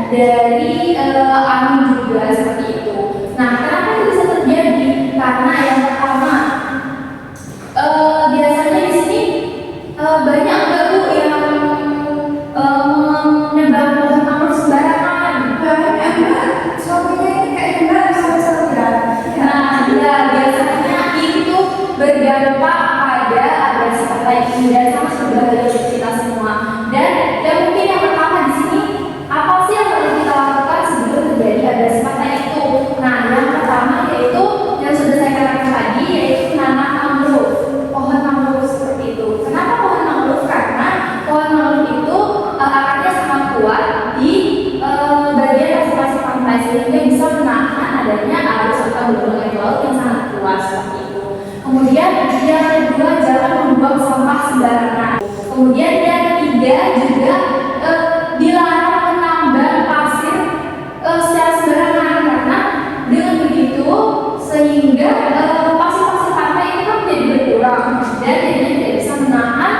dari angin juga seperti itu. Nah, kenapa itu bisa terjadi? Karena yang pertama, biasanya di sini banyak nggak Bu yang menebang pohon mangrove sembarangan? Banyak Mbak, suaminya ini kayak Mbak saudara. Nah, ya biasanya itu berdampak pada abrasi pantai ini dan sangat berbahaya untuk kita semua. Dan mungkin yang pertama di sini, apa sih yang perlu kita lakukan sebelum terjadi abrasi pantai itu? Nah, yang pertama yaitu yang sudah saya katakan tadi, yaitu menanam mangrove, pohon mangrove seperti itu. Kenapa pohon mangrove? Karena pohon mangrove itu akarnya sangat kuat di bagian pasir-pasir pantai sehingga bisa menahan adanya arus atau gelombang air laut yang sangat kuat seperti itu. Kemudian yang kedua, jangan membuang sampah sembarangan. Kemudian yang ketiga juga dilarang menambang pasir secara sembarangan, karena dengan begitu sehingga pasir-pasir pantai itu kan menjadi berkurang dan jadinya tidak bisa menahan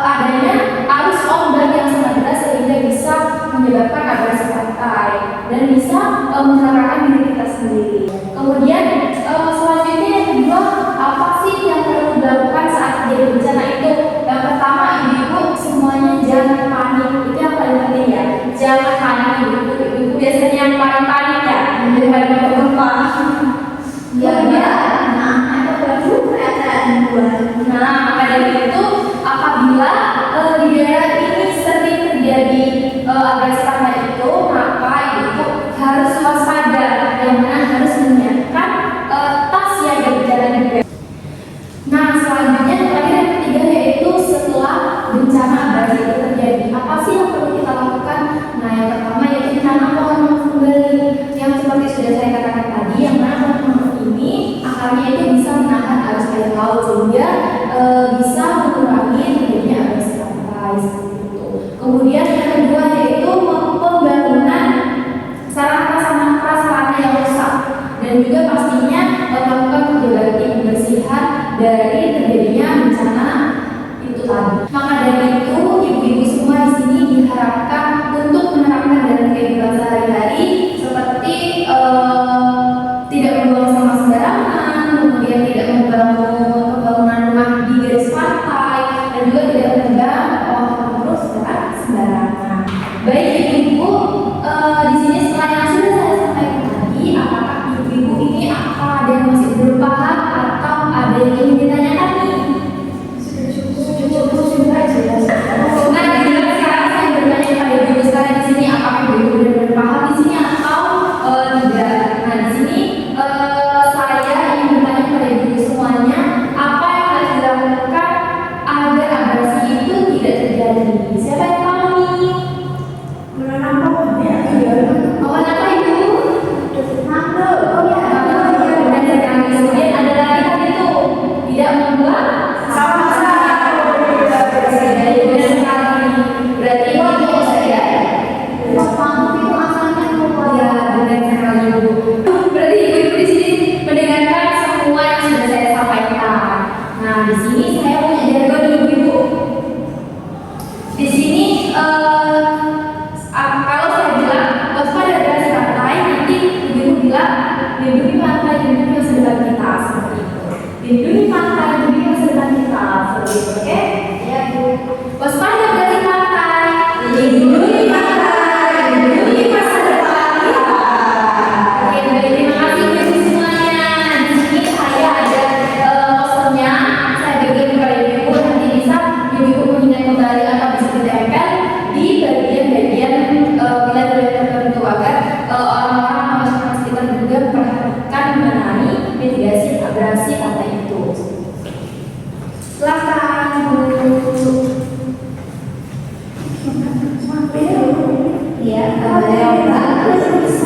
adanya arus ombak yang sangat deras sehingga bisa menyebabkan abrasi pantai dan bisa mencelakakan diri kita sendiri. Kemudian selanjutnya yang kedua, apa sih yang perlu dilakukan saat terjadi bencana itu? Yang pertama, ibu-ibu semuanya jangan panik. Itu yang paling penting ya. Jangan panik ibu-ibu. Ibu biasanya yang paling panik ya, daripada gempa. Ya, ada baru keadaan luar. Nah, maka dari itu apabila di daerah ini sering terjadi abrasi pantai itu, maka ibu harus waspada, yang mana harus menyiapkan tas siaga bencana juga. Nah, selanjutnya terakhir yang ketiga yaitu setelah bencana abrasi itu terjadi, apa sih yang perlu kita lakukan? Nah, yang pertama yaitu menanam pohon mangrove kembali, yang seperti sudah saya katakan tadi, yang mana pohon mangrove ini akarnya itu bisa menahan arus air laut sehingga bisa mengurangi terjadinya abrasi pantai seperti itu. Kemudian yang kedua yaitu pembangunan sarana yang rusak dan juga pastinya melakukan pembersihan dari terjadinya bencana itu tadi. Maka dari itu ibu-ibu semua di sini diharapkan untuk menerapkan dalam kehidupan sehari-hari seperti tidak membuang sampah sembarangan, kemudian tidak membangun pembangunan rumah di garis pantai, dan juga tidak menebang pohon mangrove secara sembarangan. Baik ibu-ibu, di sini setelah yang sudah saya sampaikan tadi, apakah ibu-ibu ini ada yang masih belum paham atau ada yang ingin ditanyakan nih? Sudah jelas. Nah, jadi sekarang saya bertanya kepada ibu-ibu sekalian di sini, apakah ibu-ibu benar-benar paham di sini atau tidak? Nah, di sini saya ingin bertanya kepada ibu-ibu semuanya, apa yang harus dilakukan agar abrasi itu tidak terjadi? Siapa yang tahu nih? Menanam pohon ya. Pohon apa ibu? Mangrove. Oh ya, benar sekali. Kemudian ada lagi tadi itu tidak membuang sampah. Benar sekali. Berarti itu saja. Mangrove itu asalnya Ya, benar sekali ibu. Berarti ibu-ibu di sini mendengarkan semua yang sudah saya sampaikan. Nah, di sini saya punya jargon ibu-ibu. Di sini kalau saya bilang waspada abrasi pantai, nanti ibu-ibu bilang lindungi pantai, lindungi masa depan kita seperti itu. Lindungi pantai, lindungi masa depan kita seperti itu. Oke? Ya Bu. Waspada abrasi pantai, lindungi pantai, lindungi masa depan kita. Oke, baik, terima kasih ibu semuanya. Di sini saya ada posternya, saya berikan kepada ibu, nanti bisa ibu mengingat kembali atau bisa ditempel di bagian-bagian wilayah tertentu agar orang-orang atau masyarakat sekitar juga memperhatikan mengenai mitigasi abrasi pantai itu. Silakan Bu. Iya, bagus.